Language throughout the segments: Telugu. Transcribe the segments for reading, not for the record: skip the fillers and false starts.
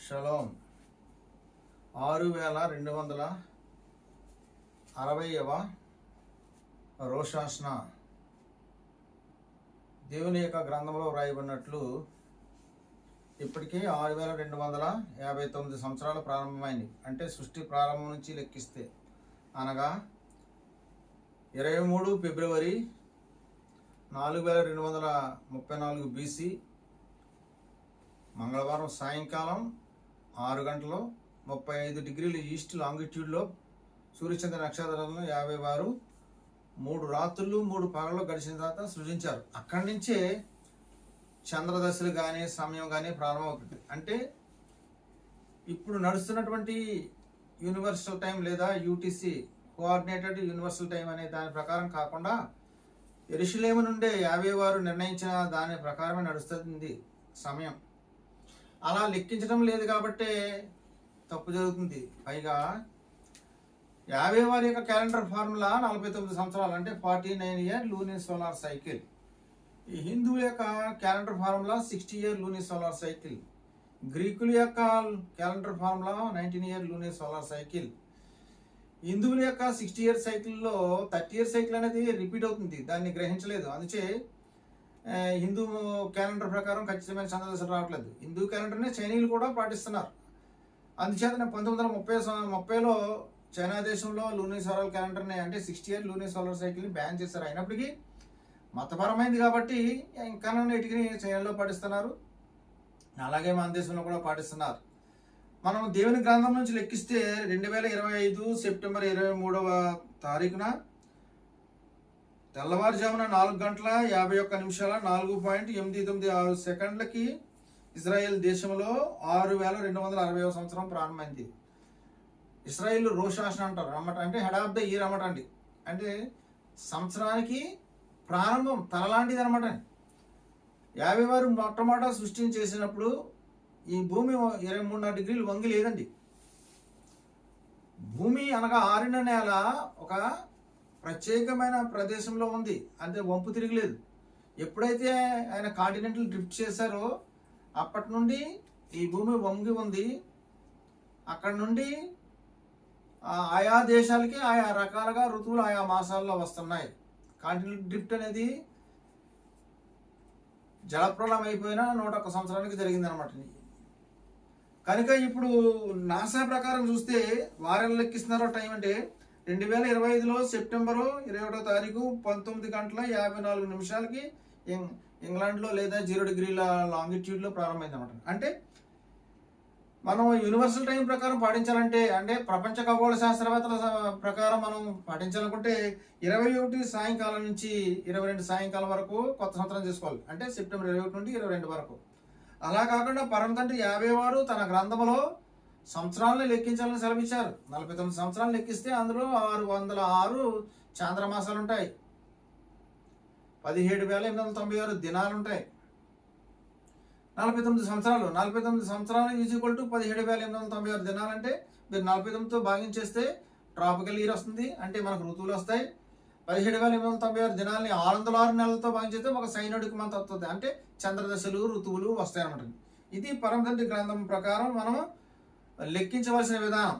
షలోం 6260వ రోషాష్న దేవుని యొక్క గ్రంథంలో వ్రాయబడినట్లు ఇప్పటికీ 6259 సంవత్సరాలు ప్రారంభమైనవి. అంటే సృష్టి ప్రారంభం నుంచి లెక్కిస్తే అనగా 23 ఫిబ్రవరి 4234 BC మంగళవారం సాయంకాలం 6 గంటలు 35 డిగ్రీల ఈస్ట్ లాంగిట్యూడ్లో సూర్యచంద్ర నక్షత్రాలను 50 3 రాత్రులు 3 పగళ్ళు గడిచిన తర్వాత సృజించారు. అక్కడి నుంచే చంద్రదశలు కానీ సమయం కానీ ప్రారంభమవుతుంది. అంటే ఇప్పుడు నడుస్తున్నటువంటి యూనివర్సల్ టైం లేదా యూటీసీ కోఆర్డినేటెడ్ యూనివర్సల్ టైం అనే దాని ప్రకారం కాకుండా యెరూషలేము నుండే 50 నిర్ణయించిన దాని ప్రకారమే నడుస్తుంది సమయం. అలా లెక్కించడం లేదు కాబట్టే తప్పు జరుగుతుంది. పైగా 50 యొక్క క్యాలెండర్ ఫార్ములా 49 సంవత్సరాలు, అంటే 49 ఇయర్ లూనీ సోలార్ సైకిల్. ఈ హిందువుల యొక్క calendar formula 60 year luni solar cycle. గ్రీకుల యొక్క calendar formula 19 year luni solar cycle. హిందువుల యొక్క 60 ఇయర్ సైకిల్లో 30 ఇయర్ సైకిల్ అనేది రిపీట్ అవుతుంది. దాన్ని గ్రహించలేదు. అందుచే హిందూ క్యాలెండర్ ప్రకారం ఖచ్చితమైన చంద్రదశలు రావట్లేదు. హిందూ క్యాలెండర్ని చైనీయులు కూడా పాటిస్తున్నారు. అందుచేత 1930లో చైనా దేశంలో లూనీ సోలార్ క్యాలెండర్ని, అంటే 60 ఇయర్ లూనీ సోలార్ సైకిల్ని బ్యాన్ చేశారు. అయినప్పటికీ మతపరమైంది కాబట్టి ఇంకా నేటికి చైనాలో పాటిస్తున్నారు. అలాగే మన దేశంలో కూడా పాటిస్తున్నారు. మనం దేవుని గ్రంథం నుంచి లెక్కిస్తే 2025 సెప్టెంబర్ 23వ తారీఖున తెల్లవారుజామున 4 గంటల 51 నిమిషాల 4.896 సెకండ్లకి ఇజ్రాయెల్ దేశంలో 6260వ సంవత్సరం ప్రారంభమైంది. ఇజ్రాయెల్ రోషాష్న అంటారు అన్నమాట. అంటే హెడ్ ఆఫ్ ద ఇయర్ అన్నమాట అండి. అంటే సంవత్సరానికి ప్రారంభం తలలాంటిది అనమాట. 50 మొట్టమొదట సృష్టిని చేసినప్పుడు ఈ భూమి 23 డిగ్రీలు వంగి లేదండి. భూమి అనగా ఆరిన నేల ఒక ప్రత్యేకమైన ప్రదేశంలో ఉంది, అంటే వంపు తిరగలేదు. ఎప్పుడైతే ఆయన కాంటినెంటల్ డ్రిఫ్ట్ చేశారో అప్పటి నుండి ఈ భూమి వంగి ఉంది. అక్కడ నుండి ఆయా దేశాలకి ఆయా రకాలుగా ఋతువులు ఆయా మాసాల్లో వస్తున్నాయి. కాంటినెంటల్ డ్రిఫ్ట్ అనేది జలప్రలయం అయిపోయిన 101 సంవత్సరానికి జరిగింది అనమాట. కనుక ఇప్పుడు నాసా ప్రకారం చూస్తే వారెలా లెక్కిస్తున్నారో టైం అంటే 2025లో సెప్టెంబరు 21వ తారీఖు 19 గంటల 54 నిమిషాలకి ఇంగ్లాండ్లో లేదా 0 డిగ్రీల లాంగిట్యూడ్లో ప్రారంభమైంది అనమాట. అంటే మనం యూనివర్సల్ టైం ప్రకారం పాటించాలంటే, అంటే ప్రపంచ ఖగోళ శాస్త్రవేత్తల ప్రకారం మనం పాటించాలనుకుంటే 21 సాయంకాలం నుంచి 22 సాయంకాలం వరకు కొత్త సంవత్సరం చేసుకోవాలి. అంటే సెప్టెంబర్ 21 నుండి 22 వరకు. అలా కాకుండా పరమ తండ్రి 50 తన గ్రంథంలో సంవత్సరాలను లెక్కించాలని సెలవిచ్చారు. 49 సంవత్సరాలు లెక్కిస్తే అందులో 606 చాంద్రమాసాలు ఉంటాయి, 17,896 దినాలు ఉంటాయి. 49 సంవత్సరాలు ఈజ్ఈక్వల్ టు 17,896 దినాలంటే మీరు 49తో భాగించేస్తే ట్రాపికల్ ఇయర్ వస్తుంది. అంటే మనకు ఋతువులు వస్తాయి. 17,896 దినాలని 606 నెలలతో భాగించేస్తే ఒక సైనోడిక్ మంత్ వస్తుంది. అంటే చంద్రదశలు ఋతువులు వస్తాయి అన్నమాట. ఇది పరమ తండ్రి గ్రంథం ప్రకారం మనం లెక్కించవలసిన విధానం.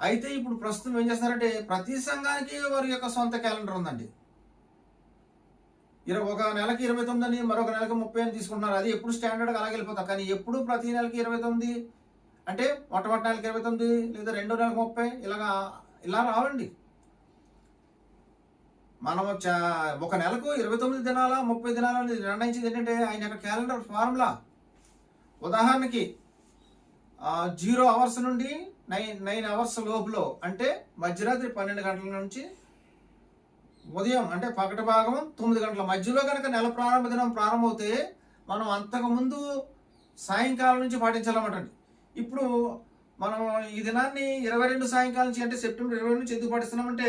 అయితే ఇప్పుడు ప్రస్తుతం ఏం చేస్తారంటే ప్రతి సంఘానికి వారి యొక్క సొంత క్యాలెండర్ ఉందండి. ఒక నెలకి 29 అని, మరొక నెలకి 30 అని తీసుకుంటున్నారు. అది ఎప్పుడు స్టాండర్డ్గా అలాగే వెళ్ళిపోతాం. కానీ ఎప్పుడు ప్రతి నెలకి 29 అంటే మొట్టమొదటి నెలకి 29 లేదా రెండో నెలకు 30 ఇలా రావండి. మనం ఒక నెలకు 29 దినాల 30 దినాలని నిర్ణయించింది ఏంటంటే ఆయన యొక్క క్యాలెండర్ ఫార్ములా. ఉదాహరణకి 0 అవర్స్ నుండి 9 అవర్స్ లోపులో, అంటే మధ్యరాత్రి 12 గంటల నుంచి ఉదయం అంటే పగటి భాగం 9 గంటల మధ్యలో కనుక నెల ప్రారంభ దినం ప్రారంభమవుతే మనం అంతకుముందు సాయంకాలం నుంచి పాటించాలన్నమాట. ఇప్పుడు మనం ఈ దినాన్ని 22 సాయంకాలం నుంచి, అంటే సెప్టెంబర్ 22 నుంచి ఎందుకు పాటిస్తున్నామంటే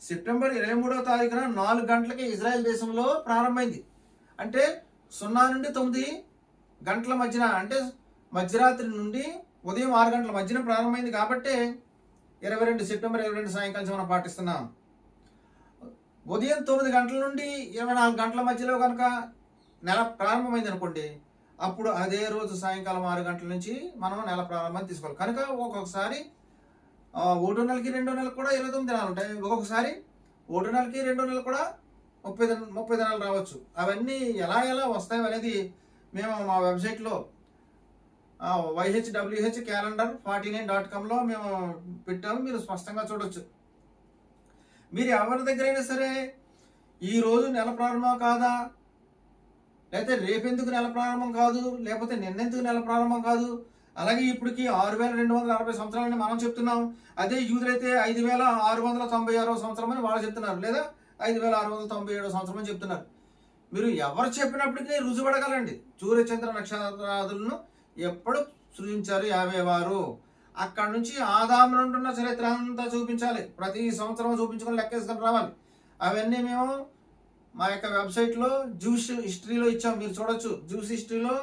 సెప్టెంబర్ 23వ తారీఖున 4 గంటలకి ఇజ్రాయెల్ దేశంలో ప్రారంభమైంది. అంటే 0 నుండి 9 గంటల మధ్యన, అంటే మధ్యరాత్రి నుండి ఉదయం 6 గంటల మధ్యన ప్రారంభమైంది. కాబట్టి సెప్టెంబర్ 22 సాయంకాలం మనం పాటిస్తున్నాం. ఉదయం 9 గంటల నుండి 24 గంటల మధ్యలో కనుక నెల ప్రారంభమైంది అనుకోండి, అప్పుడు అదే రోజు సాయంకాలం 6 గంటల నుంచి మనం నెల ప్రారంభం తీసుకోవాలి. కనుక ఒక్కొక్కసారి ఒకటో నెలకి రెండో నెలలకు కూడా 29 దినాలు ఉంటాయి. ఒక్కొక్కసారి ఒకటో నెలకి రెండో నెలలు కూడా 30 దినాలు రావచ్చు. అవన్నీ ఎలా వస్తాయి అనేది మేము మా వెబ్సైట్లో YHWH calendar 49.comలో మేము పెట్టాము. మీరు స్పష్టంగా చూడొచ్చు. మీరు ఎవరి దగ్గరైనా సరే ఈ రోజు నెల ప్రారంభం కాదా, లేకపోతే రేపెందుకు నెల ప్రారంభం కాదు, లేకపోతే నిన్నెందుకు నెల ప్రారంభం కాదు, అలాగే ఇప్పటికి 6260 సంవత్సరాలని మనం చెప్తున్నాం. అదే యూదులైతే 5696 సంవత్సరం అని వాళ్ళు చెప్తున్నారు, లేదా 5697 సంవత్సరం అని చెప్తున్నారు. మీరు ఎవరు చెప్పినప్పటికీ రుజువడగలండి. సూర్య చంద్ర నక్షత్రాదులను ఎప్పుడు సృజించారు యావే వారు. అక్కడి నుంచి ఆదాము నుండి ఉన్న చరిత్ర అంతా చూపించాలి. ప్రతి సంవత్సరం చూపించుకొని లెక్కేసుకొని రావాలి. అవన్నీ మేము మా యొక్క వెబ్సైట్లో జ్యూస్ హిస్టరీలో ఇచ్చాం, మీరు చూడొచ్చు. జ్యూస్ హిస్టరీలో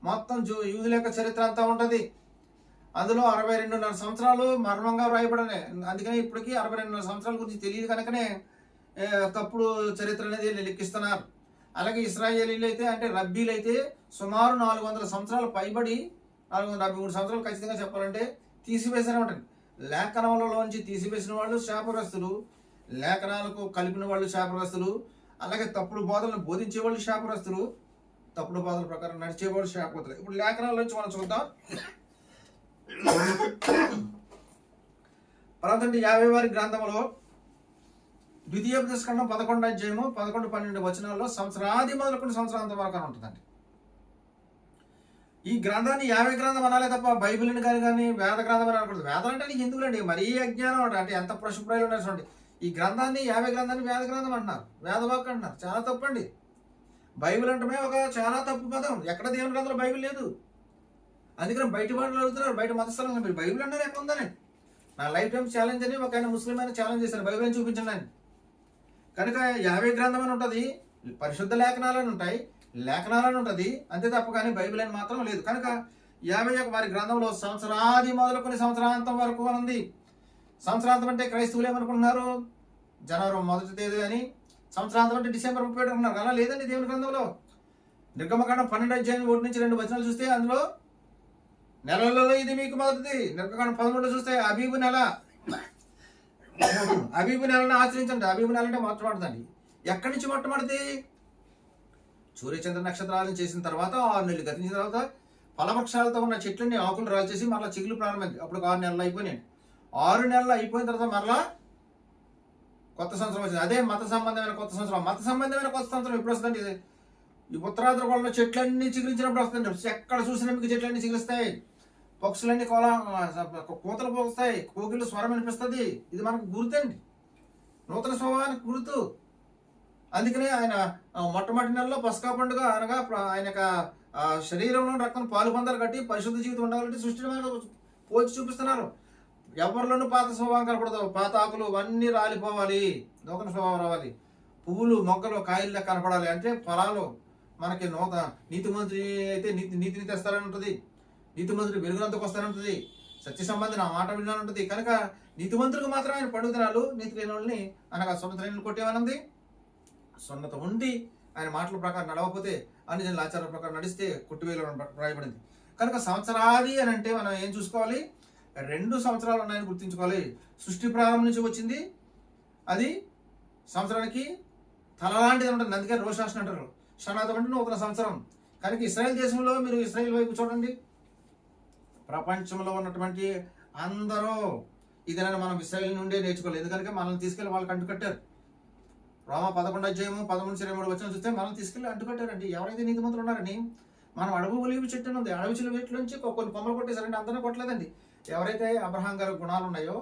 మొత్తం యూదుల యొక్క చరిత్ర అంతా ఉంటుంది. అందులో 62.5 సంవత్సరాలు మర్మంగా వ్రాయబడనే. అందుకని ఇప్పటికీ 62.5 సంవత్సరాల గురించి తెలియదు కనుకనే తప్పుడు చరిత్ర అనేది లెక్కిస్తున్నారు. అలాగే ఇశ్రాయేలీలు అయితే అంటే రబ్బీలు అయితే సుమారు 400 సంవత్సరాలు పైబడి 473 సంవత్సరాలు ఖచ్చితంగా చెప్పాలంటే తీసివేసిన ఉంటుంది. లేఖనాలలోంచి తీసివేసిన వాళ్ళు శాపగ్రస్తులు, లేఖనాలకు కలిపిన వాళ్ళు శాపగ్రస్తులు, అలాగే తప్పుడు బోధనలు బోధించే వాళ్ళు శాపగ్రస్తులు, తప్పుడు బోధనల ప్రకారం నడిచేవాళ్ళు శాపగ్రస్తులు. ఇప్పుడు లేఖనాల నుంచి మనం చూద్దాం. 50 వారి గ్రంథంలో ద్వితీయోపదేశకాండం 11వ అధ్యాయము 11-12 వచనాల్లో సంవత్సరాది మొదలుకొని సంవత్సరాంతం వరకు అని ఉంటుందండి. ఈ గ్రంథాన్ని 50 గ్రంథం అనాలే తప్ప బైబిల్ని కానీ వేద గ్రంథం అని అనకూడదు. వేదం అంటే హిందువులండి, మరీ అజ్ఞానం అంటే ఎంత పశుప్రాయులు ఉన్నటువంటి ఈ గ్రంథాన్ని 50 గ్రంథాన్ని వేద గ్రంథం అంటున్నారు, వేదవాక్ అంటున్నారు. చాలా తప్పండి. బైబిల్ అంటే ఒక చాలా తప్పు పదం. ఎక్కడ దేవుని గ్రంథంలో బైబిల్ లేదు. అందుకని బయట వాళ్ళు అడుగుతున్నారు, బయట మతస్థలం మీరు బైబిల్ అంటారు ఎక్కడ ఉందని. నా లైఫ్ టైం ఛాలెంజ్ అని ఒక ఆయన ముస్లిం అయినా ఛాలెంజ్ చేశారు, బైబిల్ అని చూపించండి అని. కనుక 50 గ్రంథం అని ఉంటుంది, పరిశుద్ధ లేఖనాలని ఉంటాయి, లేఖనాలని ఉంటుంది, అంతే తప్ప కానీ బైబిల్ అని మాత్రం లేదు. కనుక 51 వారి గ్రంథంలో సంవత్సరాది మొదలుకొని సంవత్సరాంతం వరకు ఉంది. సంవత్సరాంతం అంటే క్రైస్తవులు ఏమనుకుంటున్నారు, జనవరి 1వ తేదీ అని. సంవత్సరాంతం అంటే డిసెంబర్ 31 అనుకున్నారు. అలా లేదండి దేవుని గ్రంథంలో. నిర్గమకాండం 12వ అధ్యాయం 1-2 వచనాలు చూస్తే అందులో నెలలలో ఇది మీకు మొదటిది. నిర్గమకాండం 13 చూస్తే అబీబు నెల, అబీబు నెలను ఆచరించండి. అబీబు నెల అంటే మొట్టమొదటిదండి. ఎక్కడి నుంచి మొట్టమొదటిది? సూర్యచంద్ర నక్షత్రాలను చేసిన తర్వాత 6 నెలలు గతించిన తర్వాత ఫలవృక్షాలతో ఉన్న చెట్లని ఆకులు రాల్చేసి మరలా చిగులు ప్రారంభమైంది. అప్పుడు 6 నెలలు అయిపోయినాయి. 6 నెలలు అయిపోయిన తర్వాత మరలా కొత్త సంవత్సరం వచ్చింది. అదే మత సంబంధమైన కొత్త సంవత్సరం. మత సంబంధమైన కొత్త సంవత్సరం ఎప్పుడు వస్తుందండి? ఈ ఉత్తరాంధ్ర గోళంలో చెట్లన్నీ చిగురించినప్పుడు వస్తుంది. ఎక్కడ చూసినా మీకు చెట్లన్నీ చిగురిస్తాయి, పక్షులన్నీ కూతలు పోస్తాయి, కోకిళ్ళు స్వరం వినిపిస్తుంది. ఇది మనకు గుర్తండి, నూతన స్వభావానికి గుర్తు. అందుకనే ఆయన మొట్టమొదటి నెలలో పస్కా పండుగ అనగా ఆయన యొక్క శరీరంలో రక్తం పాలు పొందాలు కట్టి పరిశుద్ధ జీవితం ఉండాలంటే సృష్టిని పోల్చి చూపిస్తున్నారు. ఎవరిలోనూ పాత స్వభావం కనపడదు. పాత ఆకులు అన్నీ రాలిపోవాలి, నూతన స్వభావం రావాలి. పువ్వులు మొక్కలు కాయల్లో కనపడాలి అంటే ఫలాలు మనకి నీతిమంతుడి అయితే నీతిని తెస్తారని ఉంటుంది, నీతిమంతుడు వెలుగునంతకు వస్తానంటుంది, సత్య సంబంధి నా మాట వినాలంటుంది. కనుక నీతిమంతులకు మాత్రం ఆయన పండుగ దినాలు, నీతి లేని వాళ్ళని అనగా సున్నత లేని కొట్టేమనుంది. సున్నత ఉండి ఆయన మాటల ప్రకారం నడవకపోతే అన్ని జనుల ఆచారాల ప్రకారం నడిస్తే కొట్టివేలు రాయబడింది. కనుక సంవత్సరాది అని అంటే మనం ఏం చూసుకోవాలి? 2 సంవత్సరాలు ఉన్నాయని గుర్తుంచుకోవాలి. సృష్టి ప్రారంభం నుంచి వచ్చింది, అది సంవత్సరానికి తలలాంటిది ఉంటుంది. అందుకే రోషాషన్ అంటారు. శనాథం అంటే నూతన సంవత్సరం. కనుక ఇశ్రాయేల్ దేశంలో మీరు ఇశ్రాయేల్ వైపు చూడండి, ప్రపంచంలో ఉన్నటువంటి అందరూ ఇదేనా మనం ఇశ్రాయేల్ నుండే నేర్చుకోవాలి. ఎందుకంటే మనల్ని తీసుకెళ్ళి వాళ్ళకి అంటుకట్టారు. రోమ 11వ అధ్యాయము 13-23 వచనం చూస్తే మనల్ని తీసుకెళ్ళి అంటుకట్టారండి. ఎవరైతే నీతిమంతులు ఉన్నారని. మనం అడవి ఒలివ చెట్టు ఉంది, అడవి చిలువ చెట్టు నుంచి కొన్ని కొమ్మలు కొట్టేశారండి, అందరినీ కొట్టలేదండి. ఎవరైతే అబ్రహాం గారి గుణాలు ఉన్నాయో,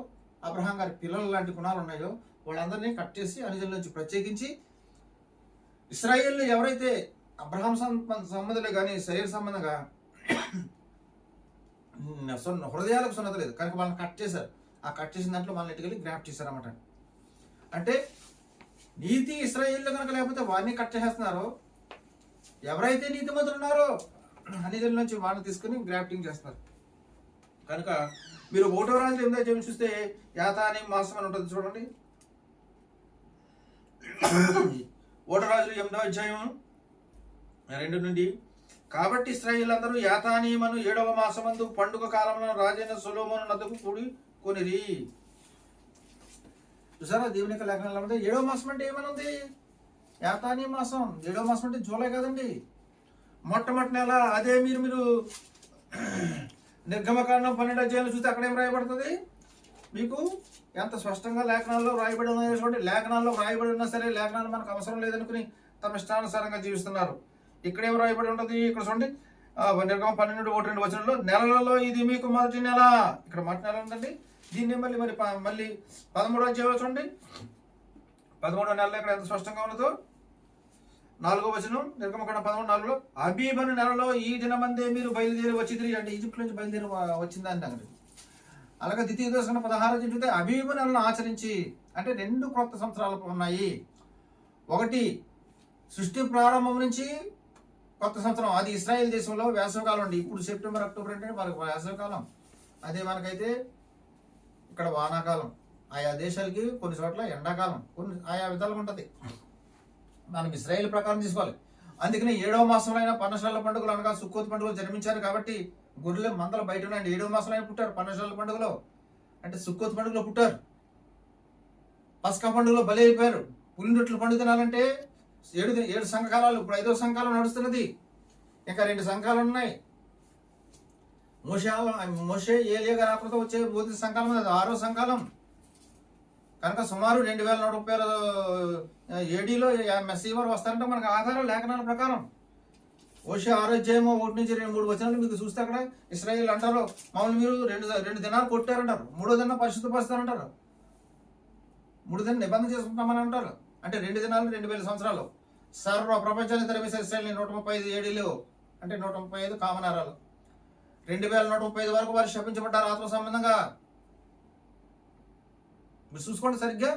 అబ్రహాం గారి పిల్లలు లాంటి గుణాలు ఉన్నాయో వాళ్ళందరినీ కట్ చేసి అనిజల నుంచి ప్రత్యేకించి ఇశ్రాయేల్లో ఎవరైతే అబ్రహాం సంబంధులే కానీ శరీర సంబంధంగా హృదయాలకు సున్నత లేదు కనుక వాళ్ళని కట్ చేశారు. ఆ కట్ చేసిన దాంట్లో వాళ్ళని ఎట్టుకెళ్ళి గ్రాఫ్ట్ చేశారు అన్నమాట. అంటే నీతి ఇశ్రాయేల్లో కనుక లేకపోతే వారిని కట్ చేసేస్తున్నారు. ఎవరైతే నీతిమంతులు ఉన్నారో అనిజల నుంచి వాళ్ళని తీసుకుని గ్రాఫ్టింగ్ చేస్తున్నారు. కనుక మీరు 1వ రాజులు 8వ అధ్యాయం చూస్తే యాతాని మాసం అని ఉంటుంది చూడండి. 1వ రాజులు 8వ అధ్యాయం 2 నుండి కాబట్టి ఇశ్రాయేలు అందరూ యాతానీమను 7వ మాసమందు పండుగ కాలంలో రాజైన సొలొమోను నద్దకు కూడి కొనిరి. చూసారా దేవుని యొక్క లేఖనాలు అంటే 7వ మాసం అంటే ఏమనుంది? యాతానీ మాసం. 7వ మాసం అంటే జూలై కదండి, మొట్టమొదటి నెల. అదే మీరు నిర్గమకాండం 12వ అధ్యాయంలో చూస్తే అక్కడ ఏం రాయబడుతుంది? మీకు ఎంత స్పష్టంగా లేఖనాల్లో రాయబడి ఉన్నాయో చూడండి. లేఖనాల్లో రాయబడి ఉన్నా సరే లేఖనాలు మనకు అవసరం లేదనుకుని తమ ఇష్టానుసారంగా జీవిస్తున్నారు. ఇక్కడ ఏం రాయబడి ఉంటుంది? ఇక్కడ చూడండి, నిర్గమ 12:1-2 వచనంలో నెలలలో ఇది మీకు మొదటి నెల. ఇక్కడ మొదటి నెల ఉందండి. దీన్ని మళ్ళీ 13వ అధ్యాయంలో చూడండి, 13వ నెలలో ఇక్కడ ఎంత స్పష్టంగా ఉన్నదో 4వ వచనం, నిర్గమకాండం 13:4లో అబీబను నెలలో ఈ దినమందే మీరు బయలుదేరి వచ్చింది అంటే ఈజిప్ట్ నుంచి బయలుదేరి వచ్చిందని అండి. అలాగే ద్వితీయ దర్శనం 16 చూస్తే అబీబు నెలను ఆచరించి, అంటే 2 కొత్త సంవత్సరాలు ఉన్నాయి. ఒకటి సృష్టి ప్రారంభం నుంచి కొత్త సంవత్సరం, అది ఇశ్రాయేల్ దేశంలో వేసవికాలం అండి. ఇప్పుడు సెప్టెంబర్ అక్టోబర్ అంటే మనకు వేసవికాలం, అదే మనకైతే ఇక్కడ వానాకాలం. ఆయా దేశాలకి కొన్ని చోట్ల ఎండాకాలం, కొన్ని ఆయా విధాలుగా ఉంటుంది. మనం ఇశ్రాయేల్ ప్రకారం తీసుకోవాలి. అందుకని 7వ మాసంలో అయినా పర్ణశాల పండుగలు అనగా సుక్కోత్ పండుగలు జన్మించారు. కాబట్టి గొర్రెల మందలు బయట ఉన్నాయండి. 7వ మాసంలో అయినా పుట్టారు. పర్ణశాల పండుగలో అంటే సుక్కోత్ పండుగలో పుట్టారు. పస్కా పండుగలో బలి అయిపోయారు. పులినొట్లు పండుగ తినాలంటే 7 సంఘకాలాలు. ఇప్పుడు 5వ సంఘకాలం నడుస్తున్నది, ఇంకా 2 సంఘాలు ఉన్నాయి. మోషే ఏలియా గారి ఆత్మతో వచ్చే బోధి సంఘాలం, అది 6వ సంఘాలం. కనుక సుమారు 2136 ఏడీలో మెస్సీవారు వస్తారంటే మనకు ఆధారం లేఖనాల ప్రకారం. ఓషే 6వ అధ్యాయము 1-3 వచనాలు మీకు చూస్తే అక్కడ ఇశ్రాయేల్ అంటారు, మామూలు మీరు 2 దినాలు కొట్టారంటారు, 3వ దినం పరిశుద్ధపరుస్తారంటారు, 3 దినం నిబంధన చేసుకుంటామని అంటారు. అంటే 2 దినాలు 2000 సంవత్సరాలు సర్వ ప్రపంచాన్ని తరిమేసే ఇశ్రాయేల్ 135 ఏడీలు అంటే 135 కామనారాలు. 2135 వరకు వారు శపించబడ్డారు ఆత్మ సంబంధంగా. మీరు చూసుకోండి సరిగ్గా,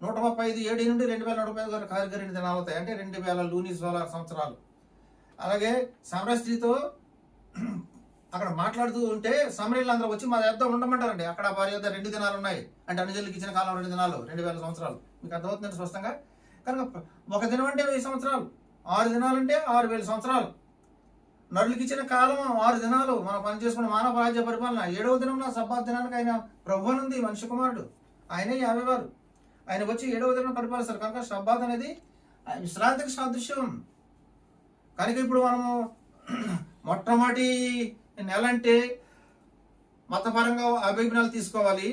135 ఏడీ నుండి 2135 వరకు కారిగా 2 దినాలు అవుతాయి. అంటే 2000 లూనీ సోలార్ సంవత్సరాలు. అలాగే సమరయ స్త్రీతో అక్కడ మాట్లాడుతూ ఉంటే సమరయులు అందరూ వచ్చి మా యొద్ద ఉండమంటారండి. అక్కడ వారి యొద్ద 2 దినాలు ఉన్నాయి. అంటే అనుజులకు ఇచ్చిన కాలం 2 దినాలు, 2000 సంవత్సరాలు. మీకు అర్థమవుతుందండి స్పష్టంగా. కనుక 1 దినం అంటే 1000 సంవత్సరాలు, 6 దినాలు అంటే 6000 సంవత్సరాలు. నరులకి ఇచ్చిన కాలం 6 దినాలు. మనం పని చేసుకున్న మానవ రాజ్య పరిపాలన. 7వ దినం సబ్బాత్ దినానికి ఆయన ప్రభువు ఉంది, మనిషి కుమారుడు. ఆయనే 50 వారు. ఆయన వచ్చి 7వ దినం పరిపాలిస్తారు. కనుక సబ్బాత్ అనేది విశ్రాంతికి సాదృశ్యం. కనుక ఇప్పుడు మనము మొట్టమొదటి నెల అంటే మతపరంగా అబీబు నెల తీసుకోవాలి.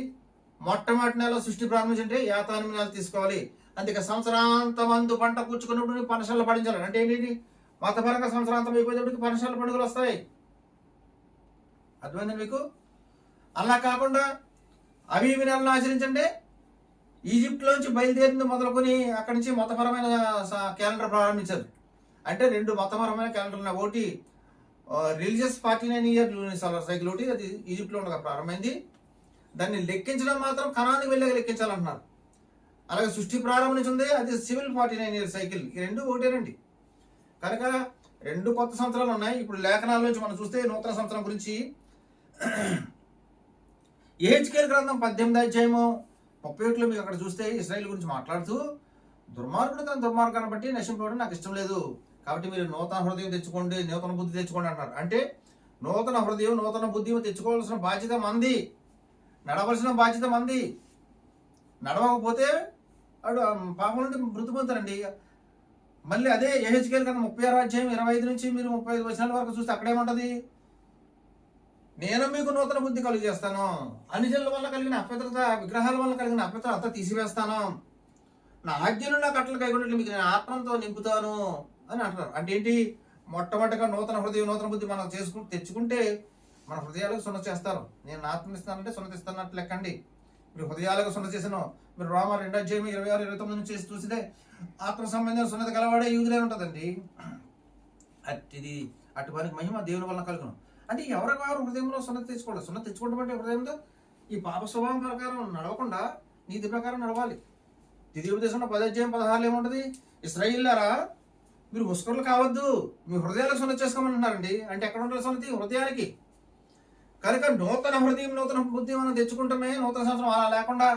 మొట్టమొదటి నెల సృష్టి ప్రారంభించంటే యాతానీ నెల తీసుకోవాలి. అందుకే సంవత్సరాంతమందు పంట కూర్చుకున్నప్పుడు పనశాల పడించాలి. అంటే ఏంటి? మతపరంగా సంవత్సరాంతం అయిపోయేటప్పటికి పనశాల పండుగలు వస్తాయి. అర్థమైంది మీకు? అలా కాకుండా అబీబు నెలను ఆచరించండి. ఈజిప్ట్లోంచి బయలుదేరింది మొదలుకొని అక్కడి నుంచి మతపరమైన క్యాలెండర్ ప్రారంభించారు. అంటే 2 మతపరమైన క్యాలెండర్ ఉన్నాయి. ఒకటి religious 49 year luni solar cycle, ఒకటి అది ఈజిప్ట్లో ఉండగా ప్రారంభమైంది. దాన్ని లెక్కించడం మాత్రం కనానికి వెళ్ళాక లెక్కించాలంటున్నారు. అలాగే సృష్టి ప్రారంభం నుంచి ఉంది, అది సివిల్ 49 ఇయర్ సైకిల్. ఈ 2 ఒకటేనండి. కనుక 2 కొత్త సంవత్సరాలు ఉన్నాయి. ఇప్పుడు లేఖనాల నుంచి మనం చూస్తే నూతన సంవత్సరం గురించి యెహెజ్కేలు గ్రంథం 18వ అధ్యాయము 31లో మీకు అక్కడ చూస్తే ఇశ్రాయేల్ గురించి మాట్లాడుతూ, దుర్మార్గుడు తన దుర్మార్గాన్ని బట్టి నశింపడం నాకు ఇష్టం లేదు, కాబట్టి మీరు నూతన హృదయం తెచ్చుకోండి, నూతన బుద్ధి తెచ్చుకోండి అంటారు. అంటే నూతన హృదయం నూతన బుద్ధి తెచ్చుకోవాల్సిన బాధ్యత మంది, నడవలసిన బాధ్యత మంది. నడవకపోతే వాడు పాపం నుండి మృతి పొందుతారండి. మళ్ళీ అదే యెహెజ్కేలు గ్రంథం 36వ అధ్యాయం 25 నుంచి మీరు 35 వచనాల వరకు చూస్తే అక్కడేముంటది? నేను మీకు నూతన బుద్ధి కలిగజేస్తాను, అనుజనుల వల్ల కలిగిన అపవిత్రత, విగ్రహాల వల్ల కలిగిన అపవిత్రత అంతా తీసివేస్తాను, నా ఆజ్ఞలు నా కట్టలు కైగొన్నట్లు మీకు నేను ఆత్మతో నింపుతాను అని అంటారు. అంటే ఏంటి? మొట్టమొదటిగా నూతన హృదయం నూతన బుద్ధి మనం తెచ్చుకుంటే మన హృదయాలకు సున్నతి చేస్తారు. నేను ఆత్మనిస్తానంటే సున్నతిస్తానట్లు లెక్కండి. మీరు హృదయాలకు సున్నతి చేసాను. మీరు రోమా 2వ అధ్యాయం 26-29 నుంచి చూస్తే ఆత్మ సంబంధం సున్నతి గలవాడే యూదులే ఉంటుందండి. అటు పనికి మహిమ దేవుని వల్ల కలుగును. అంటే ఎవరికి వారు హృదయంలో సున్నతి తెచ్చుకోవాలి. సున్నతి తెచ్చుకోవడం అంటే హృదయంలో ఈ పాప స్వభావం ప్రకారం నడవకుండా నీతి ప్రకారం నడవాలి. ద్వితీయోపదేశంలో 10వ అధ్యాయం 16లో ఏముంటుంది? ఇశ్రాయేలులారా మీరు ముస్కరులు కావద్దు, మీ హృదయాలకు సున్నతి చేసుకోమంటున్నారండి. అంటే ఎక్కడ ఉండాలి సున్నతి? హృదయానికి. కనుక నూతన హృదయం నూతన బుద్ధి మనం తెచ్చుకుంటామే నూతన సంవత్సరం. అలా లేకుండా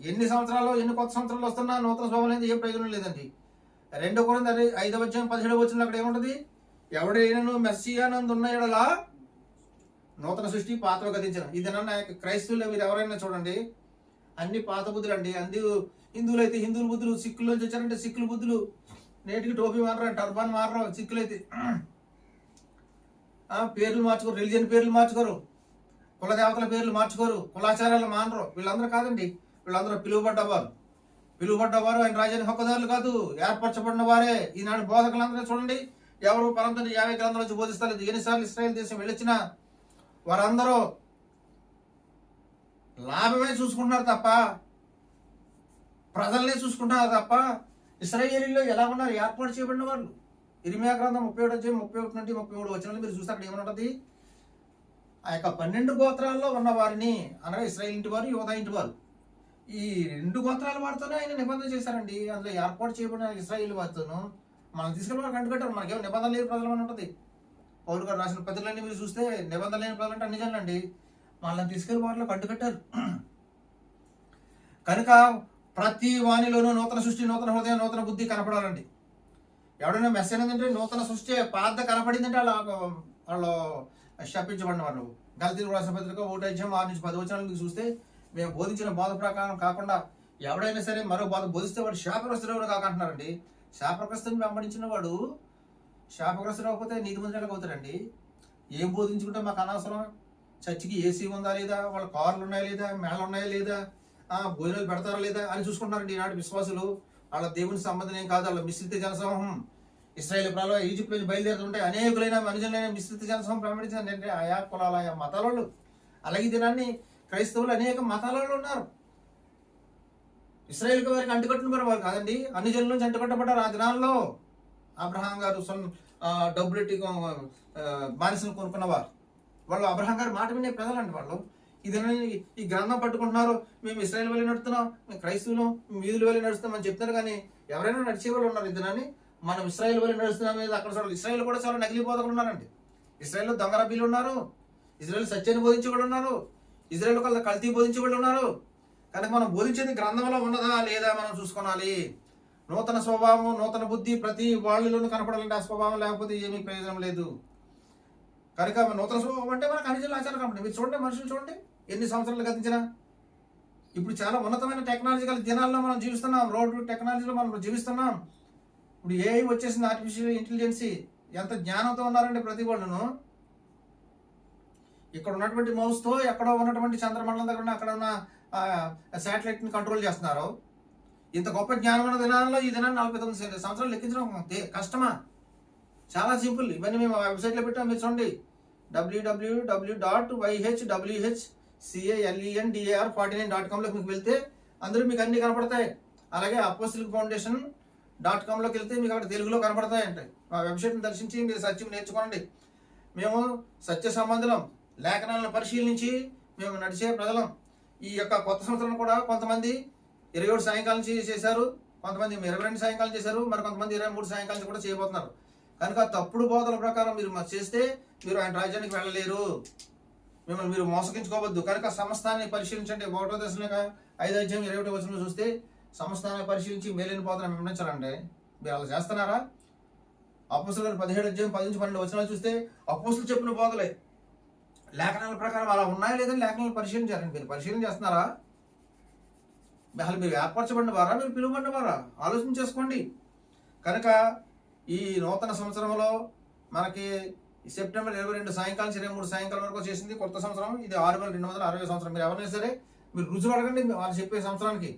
ఎన్ని సంవత్సరాలు ఎన్ని కొత్త సంవత్సరాలు వస్తున్నా నూతన స్వభావం అనేది ఏం ప్రయోజనం లేదండి. 2 కొరింథీ 5వ అధ్యాయం 17వ వచనంలో అక్కడ ఏముంటుంది? ఎవడైనను మెస్సియానందు ఉన్న ఎడలా నూతన సృష్టి పాతలో గతించిన. ఇది నన్న క్రైస్తవులు మీరు ఎవరైనా చూడండి, అన్ని పాత బుద్ధులు అండి. హిందువులు అయితే హిందువుల బుద్ధులు, సిక్కుల్లోంచి వచ్చారంటే సిక్కుల బుద్ధులు. నేటికి టోపీ మారరా, టర్బాన్ మారరా సిక్కులు అయితే. పేర్లు మార్చుకోరు, రిలీజియన్ పేర్లు మార్చుకోరు, కుల దేవతల పేర్లు మార్చుకోరు, కులాచారాలు మానరు. వీళ్ళందరూ కాదండి, వీళ్ళందరూ పిలువబడ్డవారు ఆయన రాజ్యానికి హక్కుదారులు కాదు, ఏర్పరచబడిన వారే. ఈనాడు బోధకులందరూ చూడండి, ఎవరు పరంతని 50 గ్రంథాల నుంచి బోధిస్తారు. ఎన్నిసార్లు ఇశ్రాయేల్ దేశం వెళ్ళొచ్చినా వారందరూ లాభమే చూసుకుంటున్నారు తప్ప, ప్రజల్నే చూసుకుంటున్నారు తప్ప, ఇశ్రాయేలీలో ఎలా ఉన్నారు? ఏర్పాటు చేయబడిన వాళ్ళు. ఇర్మియా గ్రంథం 31 నుండి 33 వచనాలు మీరు చూస్తే అక్కడ ఏమన్నది? ఆ యొక్క 12 గోత్రాల్లో ఉన్న వారిని, అనగా ఇశ్రాయేల్ ఇంటి వారు, యోధా ఇంటి వారు, ఈ 2 గోత్రాల వారితోనే ఆయన నిబంధన చేశారండి. అందులో ఏర్పాటు చేయబడిన ఇశ్రాయేల్ వారితోనూ మనం తీసుకెళ్ళి వారికి అంటుకట్టారు. మనకేమో నిబంధన లేని ప్రజలు అని ఉంటుంది. పౌలు గారు రాసిన పత్రికలన్నీ మీరు చూస్తే నిబంధన లేని ప్రజలు అంటే నిజాలండి, మనల్ని తీసుకెళ్లి వారిలో కంటుకట్టారు. కనుక ప్రతి వాణిలోనూ నూతన సృష్టి, నూతన హృదయం, నూతన బుద్ధి కనపడాలండి. ఎవడైనా మెస్ అయినదంటే నూతన సృష్టి పాత కనపడిందంటే వాళ్ళు శపించబడిన వారు. గల్తీలు రాసిన పత్రిక 1:6-10 వచనాలు మీకు చూస్తే, మేము బోధించిన బోధ ప్రకారం కాకుండా ఎవడైనా సరే మరో బోధ బోధిస్తే వాడు శాపగ్రస్తుడు కాకంటున్నారండి. శాపగ్రస్తుని వెంబడించిన వాడు శాపగ్రస్తుడు అవ్వకపోతే నీతిమంతుడు అవుతాడండి. ఏం బోధించుకుంటే మాకు అనవసరం, చర్చికి ఏసీ ఉందా లేదా, వాళ్ళ కార్లు ఉన్నాయా లేదా, మేళలు ఉన్నాయా లేదా, భోజనాలు పెడతారా లేదా అని చూసుకుంటున్నారండి ఈనాటి విశ్వాసులు. వాళ్ళ దేవుని సంబంధం ఏం కాదు, వాళ్ళ మిశ్రిత జనసమూహం. ఇశ్రాయేల్ ప్రాంతంలో ఈజిప్ట్ నుంచి బయలుదేరుతుంటే అనేకులైన మనుషులైన మిశ్రిత జనసమూహం ప్రమాణించిందంటే ఆయా కులాల, ఆయా మతాల వాళ్ళు. అలాగే దినాన్ని క్రైస్తవులు అనేక మతాల వాళ్ళు ఉన్నారు. ఇశ్రాయేల్కి వారికి అంటుకట్టిన వారు కాదండి, అన్ని జనుల నుంచి అంటుకట్టబడ్డారు. ఆ దినాల్లో అబ్రహాం గారు డబ్బులెట్టి బానిసను కొనుక్కున్నవారు. వాళ్ళు అబ్రహాం గారు మాట వినే ప్రజలండి వాళ్ళు. ఈ గ్రంథం పట్టుకుంటున్నారు, మేము ఇశ్రాయేల్ వెళ్ళి నడుస్తున్నాం, మేము క్రైస్తవులు మీదులు వెళ్ళి నడుస్తున్నాం అని చెప్తున్నారు. కానీ ఎవరైనా నడిచే వాళ్ళు ఉన్నారు ఈ దినాన్ని? మనం ఇశ్రాయేల్ వెళ్ళి నడుస్తున్నాం మీద అక్కడ చూడాలి. ఇశ్రాయేల్ కూడా చాలా నకిలీ బోధకులు ఉన్నారండి. ఇశ్రాయేల్లో దొంగ రబ్బీలు ఉన్నారు, ఇజ్రాయేల్ సత్యాన్ని బోధించే వాళ్ళు ఉన్నారు, ఇజ్రాయేల్ కల్తీ బోధించే వాళ్ళు ఉన్నారు. కనుక మనం బోధించేది గ్రంథంలో ఉన్నదా లేదా మనం చూసుకోవాలి. నూతన స్వభావం, నూతన బుద్ధి ప్రతి వాళ్ళలోనూ కనపడాలంటే ఆ స్వభావం లేకపోతే ఏమీ ప్రయోజనం లేదు. కనుక నూతన స్వభావం అంటే మనకు అన్ని ఆచారం కాబట్టి మీరు చూడండి, మనుషులు చూడండి ఎన్ని సంవత్సరాలు గతించినా. ఇప్పుడు చాలా ఉన్నతమైన టెక్నాలజికల్ దినాల్లో మనం జీవిస్తున్నాం, రోడ్డు టెక్నాలజీలో మనం జీవిస్తున్నాం. ఇప్పుడు ఏఐ వచ్చేసింది, ఆర్టిఫిషియల్ ఇంటెలిజెన్సీ. ఎంత జ్ఞానంతో ఉన్నారండి ప్రతి వాళ్ళను. ఇక్కడ ఉన్నటువంటి మౌస్తో ఎక్కడో ఉన్నటువంటి చంద్రమండలం దగ్గర ఉన్న అక్కడ ఉన్న శాటిలైట్ని కంట్రోల్ చేస్తున్నారు. ఇంత గొప్ప జ్ఞానం ఉన్న దినాల్లో ఈ దినాన్ని 49 సంవత్సరాలు లెక్కించడం కష్టమా? చాలా సింపుల్. ఇవన్నీ మేము వెబ్సైట్లో పెట్టాం, మీరు చూడండి. www.yhwhcalendar49.com మీకు వెళ్తే అందరూ మీకు అన్ని కనపడతాయి. అలాగే అపోస్టలిక్ ఫౌండేషన్.com వెళ్తే మీకు అక్కడ తెలుగులో కనపడతాయి అంటే. మా వెబ్సైట్ని దర్శించి మీరు సత్యం నేర్చుకోండి. మేము సత్య సంబంధం లేఖనాలను పరిశీలించి మేము నడిచే ప్రజలం. ఈ యొక్క కొత్త సంవత్సరం కూడా కొంతమంది 27 సాయంకాలం నుంచి చేశారు, కొంతమంది 22 సాయంకాలం చేశారు, మరి కొంతమంది 23 సాయంకాలం కూడా చేయబోతున్నారు. కనుక తప్పుడు బోధల ప్రకారం మీరు చేస్తే మీరు ఆయన రాజ్యానికి వెళ్ళలేరు. మిమ్మల్ని మీరు మోసగించుకోవద్దు. కనుక సమస్తాన్ని పరిశీలించండి. 1వ దశలోక 5:21 వచనం చూస్తే సమస్తాన్ని పరిశీలించి మేలైన బోధన విమర్శించాలంటే మీరు అలా చేస్తున్నారా? అపోస్తలుల 17:10-12 వచనాలు చూస్తే అపోస్తలు చెప్పిన బోధలే లేఖనాల ప్రకారం అలా ఉన్నాయా లేదని లేఖనాలు పరిశీలించారండి. మీరు పరిశీలన చేస్తున్నారా? అసలు మీరు ఏర్పరచబడిన వారా, మీరు పిలువబడిన వారా? ఆలోచన చేసుకోండి. కనుక ఈ నూతన సంవత్సరంలో మనకి సెప్టెంబర్ 22 సాయంకాలం 23 సాయంకాలం వరకు చేసింది కొత్త సంవత్సరం. ఇది 6260 సంవత్సరం. మీరు ఎవరైనా సరే మీరు రుజువు అడగండి. వాళ్ళు చెప్పే సంవత్సరానికి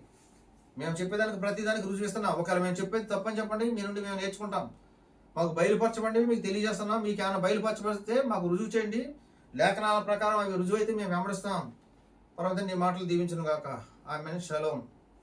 మేము చెప్పేదానికి ప్రతిదానికి రుజువు ఇస్తున్నాం. ఒకవేళ మేము చెప్పేది తప్పని చెప్పండి, మీ నుండి మేము నేర్చుకుంటాం. మాకు బయలుపరచబండి, మీకు తెలియజేస్తున్నాం. మీకు ఏమైనా బయలుపరచబడితే మాకు రుజువు చేయండి. లేఖనాల ప్రకారం అవి రుజువు అయితే మేము వెంబడిస్తాం. తర్వాత నీ మాటలు దీవించును గాక. ఆమేన్. షలోమ్.